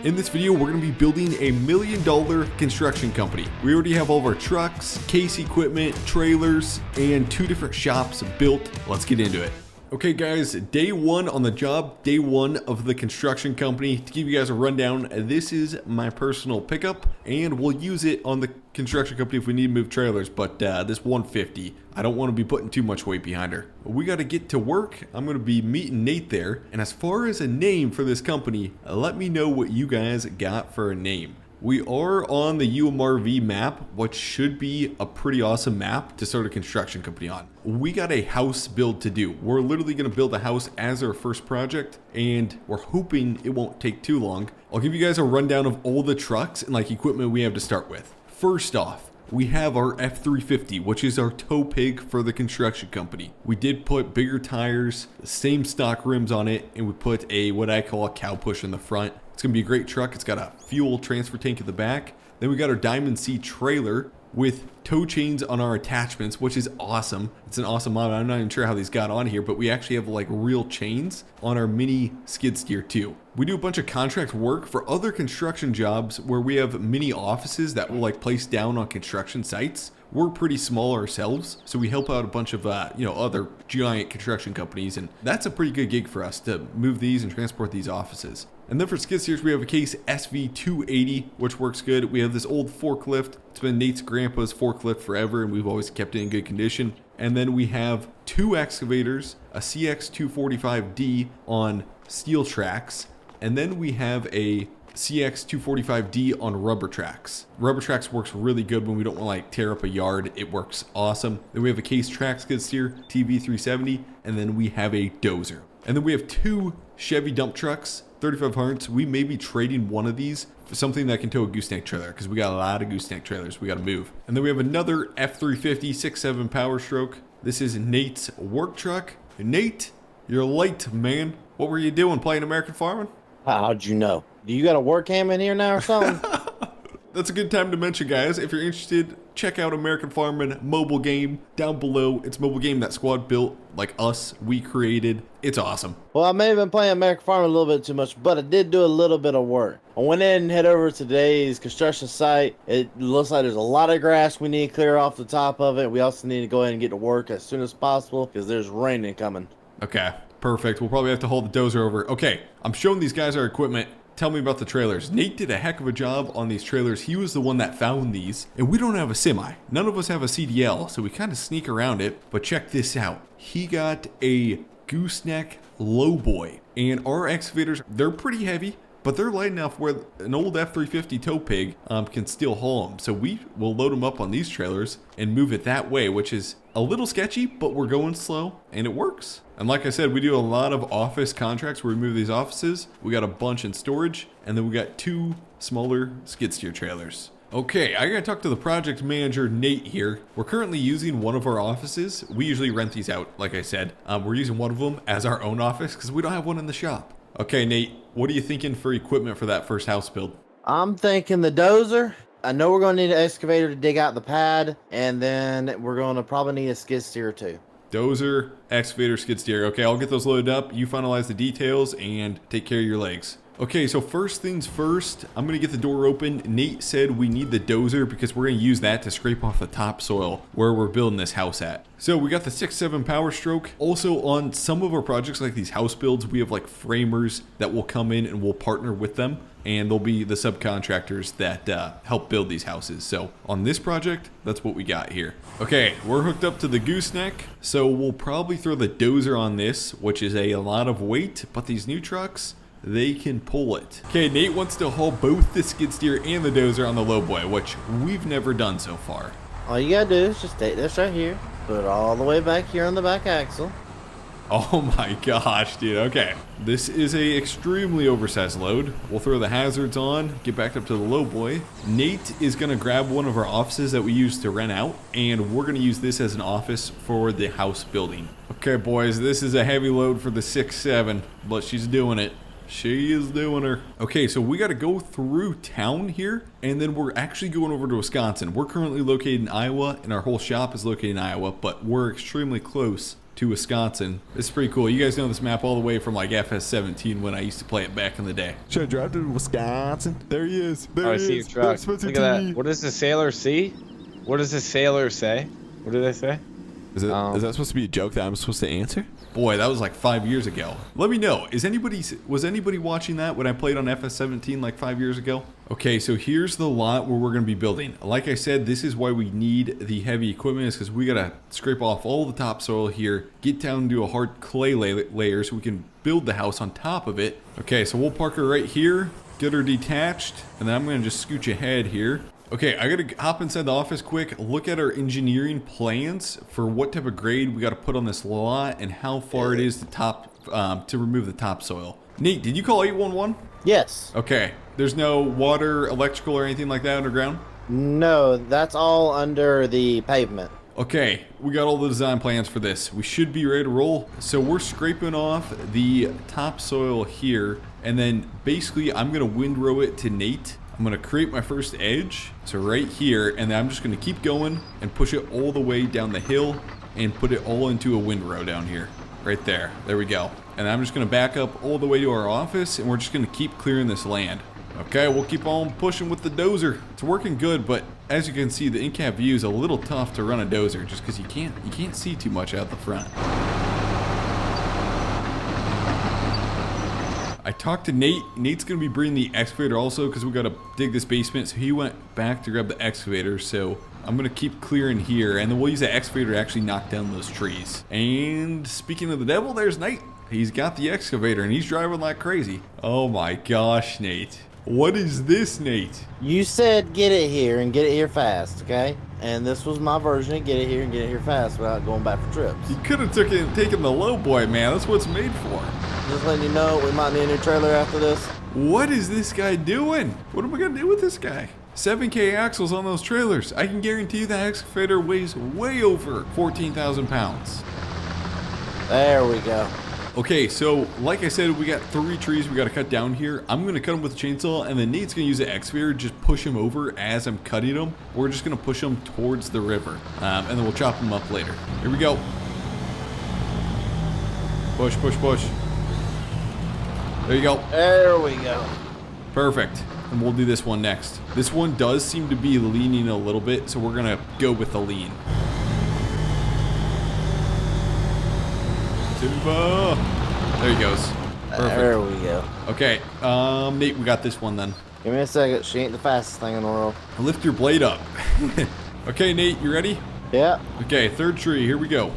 In this video, we're going to be building a $1 million construction company. We already have all of our trucks, case equipment, trailers, and 2 different shops built. Let's get into it. Okay guys, day 1 on the job, day 1 of the construction company. To give you guys a rundown, this is my personal pickup, and we'll use it on the construction company if we need to move trailers, but this 150, I don't want to be putting too much weight behind her. We got to get to work. I'm going to be meeting Nate there, and as far as a name for this company, let me know what you guys got for a name. We are on the UMRV map, which should be a pretty awesome map to start a construction company on. We got a house build to do. We're literally going to build a house as our first project, and we're hoping it won't take too long. I'll give you guys a rundown of all the trucks and equipment we have to start with. First off, we have our F350, which is our tow pig for the construction company. We did put bigger tires, the same stock rims on it, and we put what I call a cow push in the front. It's gonna be a great truck. It's got a fuel transfer tank at the back. Then we got our Diamond C trailer with tow chains on our attachments, which is awesome. It's an awesome model. I'm not even sure how these got on here, but we actually have real chains on our mini skid steer too. We do a bunch of contract work for other construction jobs where we have mini offices that will place down on construction sites. We're pretty small ourselves, so we help out a bunch of other giant construction companies, and that's a pretty good gig for us to move these and transport these offices. And then for skid steers, we have a case SV280, which works good. We have this old forklift. It's been Nate's grandpa's forklift forever, and we've always kept it in good condition. And then we have 2 excavators, a CX245D on steel tracks, and then we have a CX245D on rubber tracks. Rubber tracks works really good when we don't want to tear up a yard. It works awesome. Then we have a case track skid steer, TV370, and then we have a dozer. And then we have 2 Chevy dump trucks, 3500s. We may be trading one of these for something that can tow a gooseneck trailer, because we got a lot of gooseneck trailers we got to move. And then we have another F350 6.7 Power Stroke. This is Nate's work truck. Nate, you're late, man. What were you doing, playing American Farming? How'd you know? Do you got a work cam in here now or something? That's a good time to mention, guys. If you're interested, check out American Farming mobile game down below. It's a mobile game that squad built, like us, we created. It's awesome. Well, I may have been playing American Farming a little bit too much, but I did do a little bit of work. I went in and head over to today's construction site. It looks like there's a lot of grass we need to clear off the top of it. We also need to go ahead and get to work as soon as possible because there's rain incoming. Okay, perfect. We'll probably have to hold the dozer over. Okay, I'm showing these guys our equipment. Tell me about the trailers. Nate did a heck of a job on these trailers. He was the one that found these, and we don't have a semi. None of us have a CDL, so we kind of sneak around it, but check this out. He got a gooseneck lowboy, and our excavators, they're pretty heavy, but they're light enough where an old F350 tow pig can still haul them. So we will load them up on these trailers and move it that way, which is a little sketchy, but we're going slow and it works. And like I said, we do a lot of office contracts where we move these offices. We got a bunch in storage, and then we got 2 smaller skid steer trailers. Okay, I gotta talk to the project manager, Nate, here. We're currently using one of our offices. We usually rent these out, like I said. We're using one of them as our own office because we don't have one in the shop. Okay, Nate, what are you thinking for equipment for that first house build? I'm thinking the dozer. I know we're going to need an excavator to dig out the pad, and then we're going to probably need a skid steer too. Dozer, excavator, skid steer. Okay, I'll get those loaded up. You finalize the details and take care of your legs. Okay, so first things first, I'm going to get the door open. Nate said we need the dozer because we're going to use that to scrape off the topsoil where we're building this house at. So we got the 6.7 Power Stroke. Also on some of our projects like these house builds, we have framers that will come in and we'll partner with them. And they'll be the subcontractors that help build these houses. So on this project, that's what we got here. Okay, we're hooked up to the gooseneck. So we'll probably throw the dozer on this, which is a lot of weight, but these new trucks, they can pull it. Okay, Nate wants to haul both the skid steer and the dozer on the lowboy, which we've never done so far. All you gotta do is just take this right here, put it all the way back here on the back axle. Oh my gosh, dude. Okay, this is a extremely oversized load. We'll throw the hazards on, get back up to the lowboy. Nate is gonna grab one of our offices that we use to rent out, and we're gonna use this as an office for the house building. Okay, boys, this is a heavy load for the 6.7, but she's doing it. She is doing her. Okay, so we got to go through town here, and then we're actually going over to Wisconsin. We're currently located in Iowa, and our whole shop is located in Iowa, but we're extremely close to Wisconsin. This is pretty cool. You guys know this map all the way from like FS17 when I used to play it back in the day. Should I drive to Wisconsin? There he is. There Oh, I he see your is. truck. There's Spencer Look at T. that. What does the sailor see? What does the sailor say? What did they say? Is that supposed to be a joke that I'm supposed to answer? Boy, that was like 5 years ago. Let me know. Was anybody watching that when I played on FS17 like 5 years ago? Okay, so here's the lot where we're going to be building. Like I said, this is why we need the heavy equipment, is because we got to scrape off all the topsoil here, get down into a hard clay layer so we can build the house on top of it. Okay, so we'll park her right here, get her detached, and then I'm going to just scooch ahead here. Okay, I gotta hop inside the office quick, look at our engineering plans for what type of grade we gotta put on this lot and how far it is to remove the topsoil. Nate, did you call 811? Yes. Okay, there's no water, electrical, or anything like that underground? No, that's all under the pavement. Okay, we got all the design plans for this. We should be ready to roll. So we're scraping off the topsoil here, and then basically I'm gonna windrow it to Nate. I'm gonna create my first edge, so right here, and then I'm just gonna keep going and push it all the way down the hill and put it all into a windrow down here. Right there. There we go. And I'm just gonna back up all the way to our office, and we're just gonna keep clearing this land. Okay, we'll keep on pushing with the dozer. It's working good, but as you can see, the in-cab view is a little tough to run a dozer just because you can't see too much out the front. I talked to Nate. Nate's going to be bringing the excavator also because we got to dig this basement. So he went back to grab the excavator. So I'm going to keep clearing here. And then we'll use the excavator to actually knock down those trees. And speaking of the devil, there's Nate. He's got the excavator and he's driving like crazy. Oh my gosh, Nate. What is this, Nate? You said get it here and get it here fast, okay? And this was my version of get it here and get it here fast without going back for trips. You could have taken the low boy, man. That's what it's made for. Just letting you know, we might need a new trailer after this. What is this guy doing? What am I gonna do with this guy? 7K axles on those trailers. I can guarantee you that excavator weighs way over 14,000 pounds. There we go. Okay, so like I said, we got 3 trees we got to cut down here. I'm gonna cut them with a chainsaw, and then Nate's gonna use the excavator, just push them over as I'm cutting them. We're just gonna push them towards the river, and then we'll chop them up later. Here we go. Push, push, push. There you go. There we go. Perfect. And we'll do this one next. This one does seem to be leaning a little bit, so we're gonna go with the lean. Timber. There he goes. Perfect. There we go. Okay, Nate, we got this one then. Give me a second. She ain't the fastest thing in the world. Lift your blade up. Okay, Nate, you ready? Yeah. Okay, 3rd tree, here we go.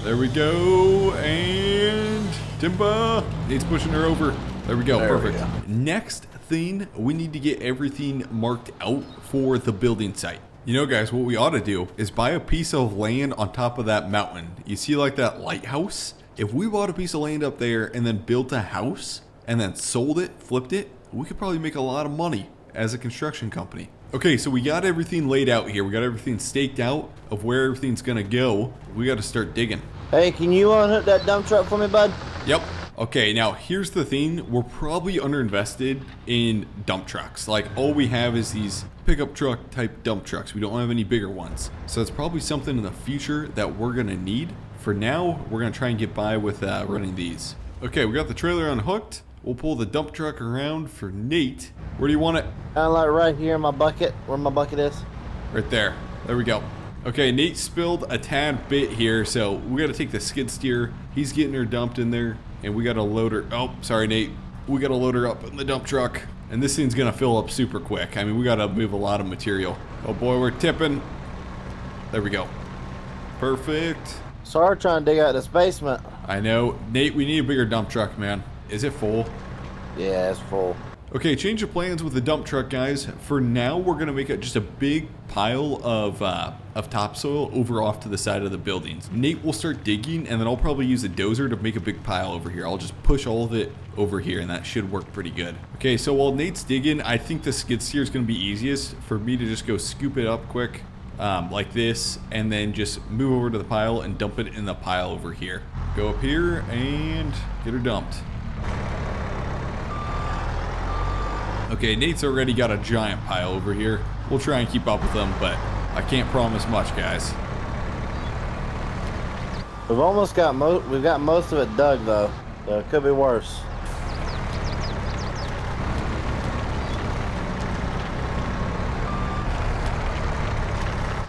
There we go, and timber. Nate's pushing her over. There we go, There we perfect. go. Next thing, we need to get everything marked out for the building site. You know, guys, what we ought to do is buy a piece of land on top of that mountain. You see like that lighthouse? If we bought a piece of land up there and then built a house and then sold it, flipped it, we could probably make a lot of money as a construction company. Okay, so we got everything laid out here. We got everything staked out of where everything's gonna go. We got to start digging. Hey, can you unhook that dump truck for me, bud? Yep. Okay, now here's the thing. We're probably underinvested in dump trucks. Like, all we have is these pickup truck type dump trucks. We don't have any bigger ones. So it's probably something in the future that we're gonna need. For now, we're gonna try and get by with running these. Okay, we got the trailer unhooked. We'll pull the dump truck around for Nate. Where do you want it? Kind of like right here in my bucket, where my bucket is. Right there. There we go. Okay, Nate spilled a tad bit here, so we gotta take the skid steer. He's getting her dumped in there, and we gotta load her. Oh, sorry, Nate. We gotta load her up in the dump truck. And this thing's gonna fill up super quick. I mean, we gotta move a lot of material. Oh boy, we're tipping. There we go. Perfect. Sorry trying to dig out this basement. I know. Nate, we need a bigger dump truck, man. Is it full? Yeah, it's full. Okay, change of plans with the dump truck, guys. For now, we're gonna make just a big pile of topsoil over off to the side of the buildings. Nate will start digging, and then I'll probably use a dozer to make a big pile over here. I'll just push all of it over here, and that should work pretty good. Okay, so while Nate's digging, I think the skid steer is gonna be easiest for me to just go scoop it up quick, like this, and then just move over to the pile and dump it in the pile over here. Go up here and get her dumped. Okay, Nate's already got a giant pile over here. We'll try and keep up with them, but I can't promise much, guys. We've got most of it dug though, so it could be worse.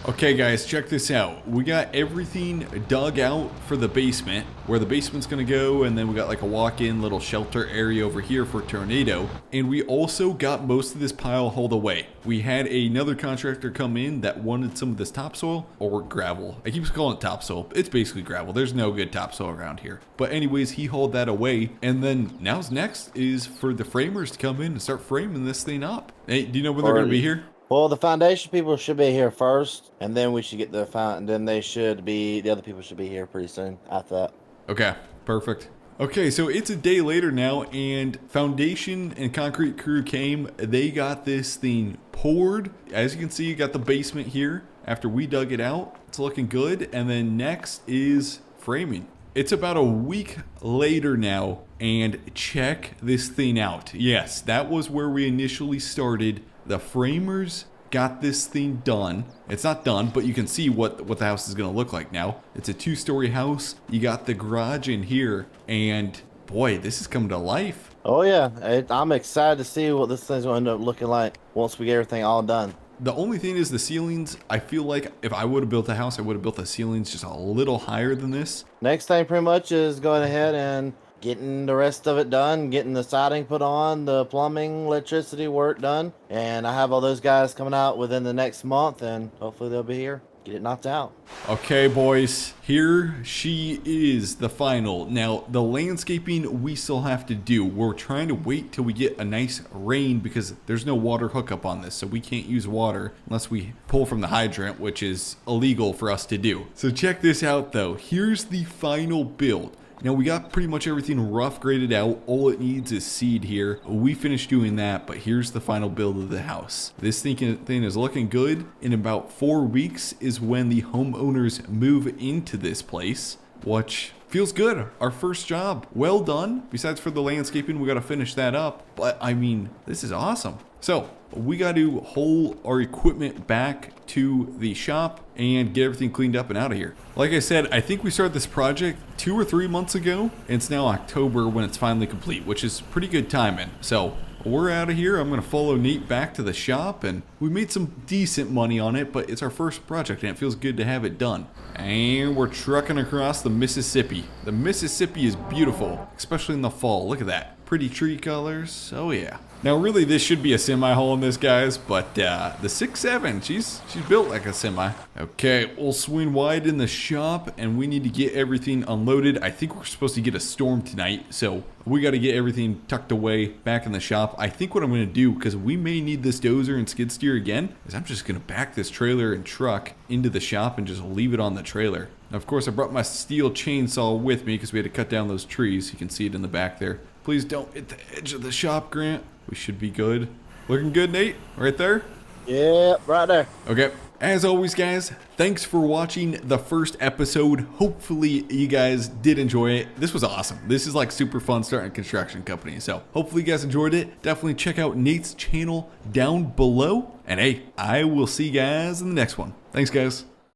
Okay guys, check this out. We got everything dug out for the basement, where the basement's gonna go, and then we got like a walk-in little shelter area over here for tornado. And we also got most of this pile hauled away. We had another contractor come in that wanted some of this topsoil, or gravel. I keep calling it topsoil. It's basically gravel. There's no good topsoil around here. But anyways, he hauled that away, and then next is for the framers to come in and start framing this thing up. Hey, do you know when they're gonna be here? Well, the foundation people should be here first, and then we should get the and then the other people should be here pretty soon after that. Okay, perfect. Okay, so it's a day later now, and foundation and concrete crew came. They got this thing poured. As you can see, you got the basement here. After we dug it out, it's looking good. And then next is framing. It's about a week later now, and check this thing out. Yes, that was where we initially started. The framers got this thing done. It's not done, but you can see what the house is going to look like now. It's a 2-story house. You got the garage in here, and boy, this is coming to life. Oh yeah, I'm excited to see what this thing's going to end up looking like once we get everything all done. The only thing is the ceilings. I feel like if I would have built a house, I would have built the ceilings just a little higher than this. Next thing pretty much is going ahead and getting the rest of it done, getting the siding put on, the plumbing, electricity work done. And I have all those guys coming out within the next month, and hopefully they'll be here. Get it knocked out. Okay, boys, here she is, the final. Now, the landscaping we still have to do. We're trying to wait till we get a nice rain because there's no water hookup on this, so we can't use water unless we pull from the hydrant, which is illegal for us to do. So check this out, though. Here's the final build. Now, we got pretty much everything rough graded out. All it needs is seed here. We finished doing that, but here's the final build of the house. This thing is looking good. In about 4 weeks is when the homeowners move into this place, which feels good. Our first job. Well done. Besides for the landscaping, we got to finish that up. But, I mean, this is awesome. So, we got to haul our equipment back to the shop and get everything cleaned up and out of here. Like I said, I think we started this project 2 or 3 months ago. And it's now October when it's finally complete, which is pretty good timing. So, we're out of here. I'm going to follow Nate back to the shop, and we made some decent money on it, but it's our first project and it feels good to have it done. And we're trucking across the Mississippi. The Mississippi is beautiful, especially in the fall. Look at that. Pretty tree colors. Oh yeah. Now really this should be a semi haul in this, guys, but the 6.7, she's built like a semi. Okay, we'll swing wide in the shop and we need to get everything unloaded. I think we're supposed to get a storm tonight, so we got to get everything tucked away back in the shop. I think what I'm going to do, because we may need this dozer and skid steer again, is I'm just going to back this trailer and truck into the shop and just leave it on the trailer. Now, of course, I brought my steel chainsaw with me because we had to cut down those trees. You can see it in the back there. Please don't hit the edge of the shop, Grant. We should be good. Looking good, Nate? Right there? Yep, right there. Okay. As always, guys, thanks for watching the first episode. Hopefully you guys did enjoy it. This was awesome. This is like super fun starting a construction company. So hopefully you guys enjoyed it. Definitely check out Nate's channel down below. And hey, I will see you guys in the next one. Thanks, guys.